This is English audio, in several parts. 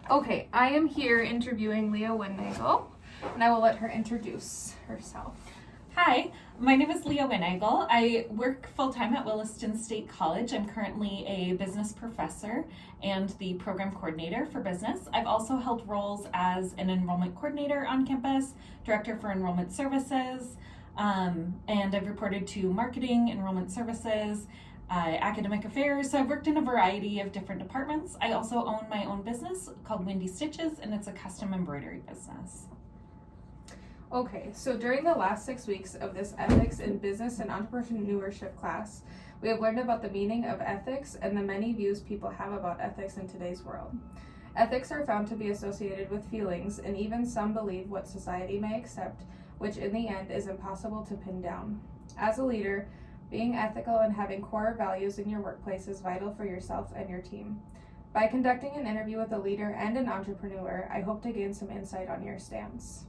Okay, I am here interviewing Leah Winnagel, and I will let her introduce herself. Hi, my name is Leah Winnagel. I work full-time at Williston State College. I'm currently a business professor and the program coordinator for business. I've also held roles as an enrollment coordinator on campus, director for enrollment services, and I've reported to marketing, enrollment services, academic affairs. So I've worked in a variety of different departments. I also own my own business called Windy Stitches, and it's a custom embroidery business. Okay, so during the last 6 weeks of this Ethics in Business and Entrepreneurship class, we have learned about the meaning of ethics and the many views people have about ethics in today's world. Ethics are found to be associated with feelings, and even some believe what society may accept, which in the end is impossible to pin down. As a leader, being ethical and having core values in your workplace is vital for yourself and your team. By conducting an interview with a leader and an entrepreneur, I hope to gain some insight on your stance.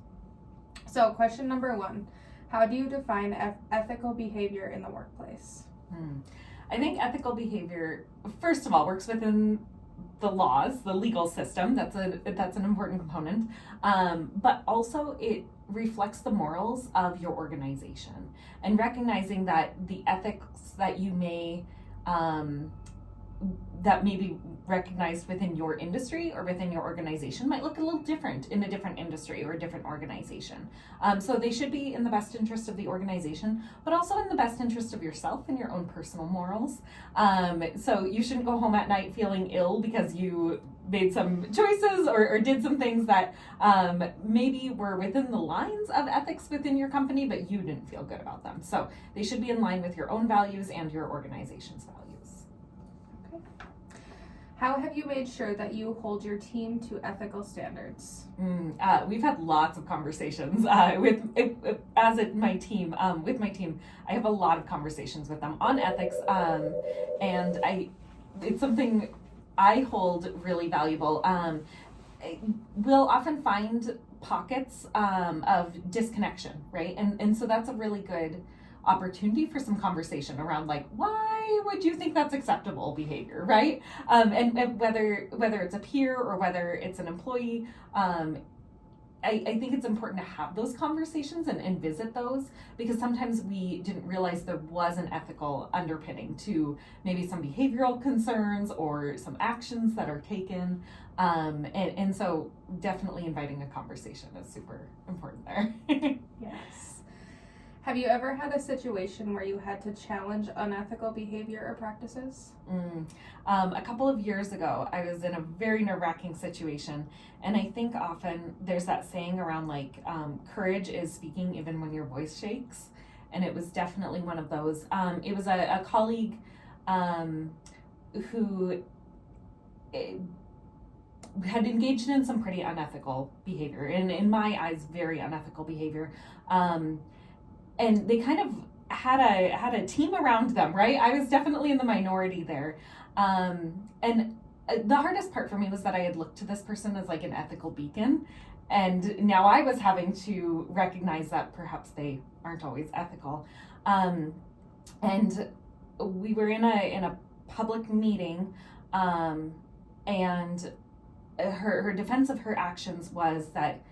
So, question number 1, how do you define ethical behavior in the workplace? I think ethical behavior, first of all, works within the laws, the legal system. That's an important component. But also it reflects the morals of your organization, and recognizing that the ethics that you may that may be recognized within your industry or within your organization might look a little different in a different industry or a different organization. So they should be in the best interest of the organization, but also in the best interest of yourself and your own personal morals. So you shouldn't go home at night feeling ill because you made some choices or did some things that maybe were within the lines of ethics within your company, but you didn't feel good about them. So they should be in line with your own values and your organization's values. How have you made sure that you hold your team to ethical standards? We've had lots of conversations with my team. I have a lot of conversations with them on ethics, and it's something I hold really valuable. We'll often find pockets of disconnection, right? And so that's a really good opportunity for some conversation around, like, why would you think that's acceptable behavior, right? And whether it's a peer or whether it's an employee, I think it's important to have those conversations and visit those, because sometimes we didn't realize there was an ethical underpinning to maybe some behavioral concerns or some actions that are taken. And so definitely inviting a conversation is super important there. Yes. Have you ever had a situation where you had to challenge unethical behavior or practices? A couple of years ago, I was in a very nerve-wracking situation, and I think often there's that saying around, like, courage is speaking even when your voice shakes, and it was definitely one of those. It was a colleague who had engaged in some pretty unethical behavior, and in my eyes, very unethical behavior. And they kind of had a team around them, right? I was definitely in the minority there. And the hardest part for me was that I had looked to this person as like an ethical beacon. And now I was having to recognize that perhaps they aren't always ethical. And we were in a public meeting, and her defense of her actions was that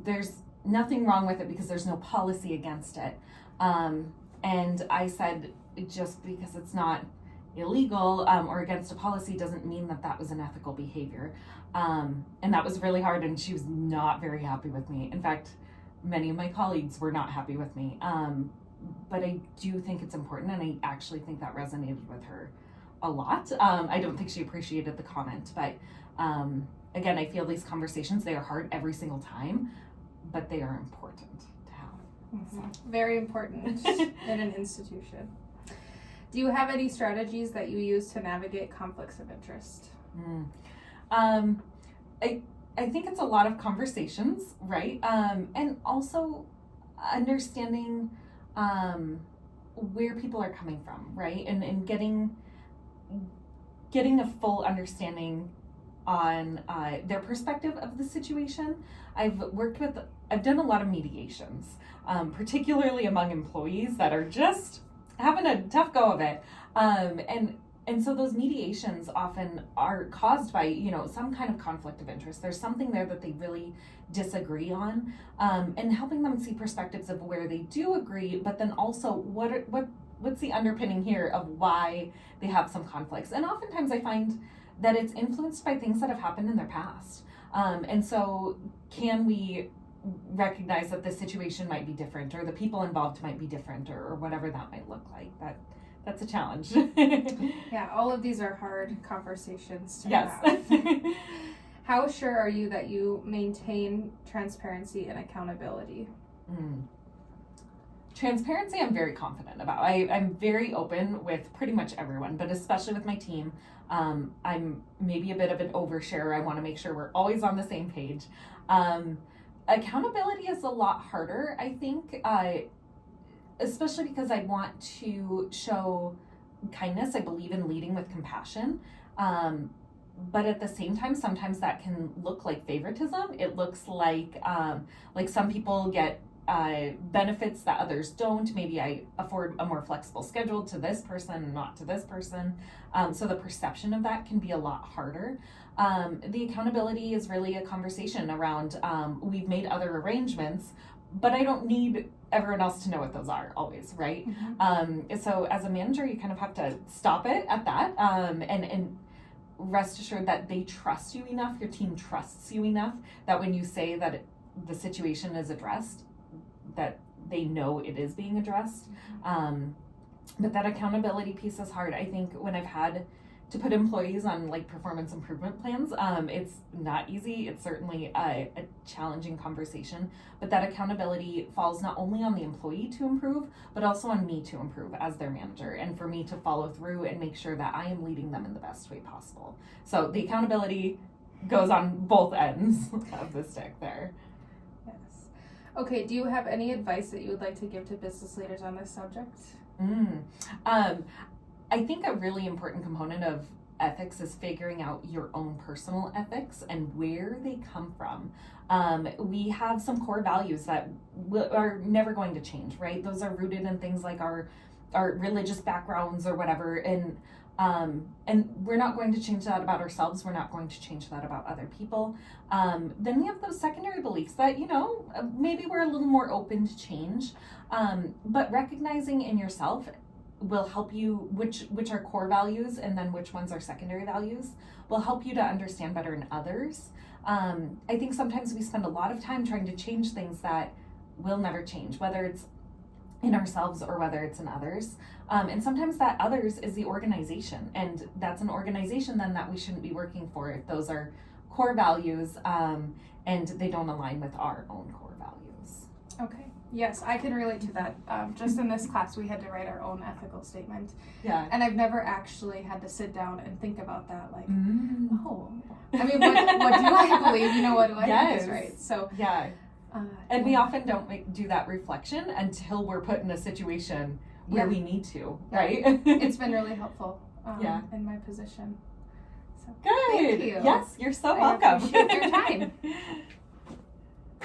there's nothing wrong with it because there's no policy against it. And I said, just because it's not illegal or against a policy doesn't mean that was an ethical behavior. And that was really hard, and she was not very happy with me. In fact, many of my colleagues were not happy with me. But I do think it's important, and I actually think that resonated with her a lot. I don't think she appreciated the comment, but again, I feel these conversations, they are hard every single time, but they are important to have. Mm-hmm. Very important in an institution. Do you have any strategies that you use to navigate conflicts of interest? I think it's a lot of conversations, right? And also understanding where people are coming from, right? And getting a full understanding on their perspective of the situation. I've done a lot of mediations, particularly among employees that are just having a tough go of it. And And so those mediations often are caused by, some kind of conflict of interest. There's something there that they really disagree on, and helping them see perspectives of where they do agree, but then also what's the underpinning here of why they have some conflicts. And oftentimes I find that it's influenced by things that have happened in their past. And so can we recognize that the situation might be different, or the people involved might be different, or whatever that might look like. That's a challenge. Yeah, all of these are hard conversations to Yes. have. How sure are you that you maintain transparency and accountability? Transparency, I'm very confident about. I'm very open with pretty much everyone, but especially with my team. I'm maybe a bit of an oversharer. I want to make sure we're always on the same page. Accountability is a lot harder, I think, especially because I want to show kindness. I believe in leading with compassion. But at the same time, sometimes that can look like favoritism. It looks like some people get benefits that others don't. Maybe I afford a more flexible schedule to this person and not to this person. So the perception of that can be a lot harder. The accountability is really a conversation around we've made other arrangements, but I don't need everyone else to know what those are always, right? Mm-hmm. So as a manager, you kind of have to stop it at that, and rest assured that they trust you enough, your team trusts you enough, that when you say that the situation is addressed, that they know it is being addressed. But that accountability piece is hard. I think when I've had to put employees on performance improvement plans, it's not easy. It's certainly a challenging conversation, but that accountability falls not only on the employee to improve, but also on me to improve as their manager, and for me to follow through and make sure that I am leading them in the best way possible. So the accountability goes on both ends of the stick there. Yes. Okay, do you have any advice that you would like to give to business leaders on this subject? I think a really important component of ethics is figuring out your own personal ethics and where they come from. We have some core values that are never going to change, right? Those are rooted in things like our religious backgrounds or whatever, and we're not going to change that about ourselves. We're not going to change that about other people. Then we have those secondary beliefs that, maybe we're a little more open to change, but recognizing in yourself will help you which are core values and then which ones are secondary values will help you to understand better in others. I think sometimes we spend a lot of time trying to change things that will never change, whether it's in ourselves or whether it's in others. And sometimes that others is the organization, and that's an organization then that we shouldn't be working for if those are core values and they don't align with our own core values. Okay. Yes, I can relate to that. Just in this class, we had to write our own ethical statement. Yeah. And I've never actually had to sit down and think about that. I mean, what do I believe? What do I think is right? So, yeah. And we often don't do that reflection until we're put in a situation where we need to, right? It's been really helpful in my position. So, good. Thank you. Yes, you're so welcome. I appreciate your time.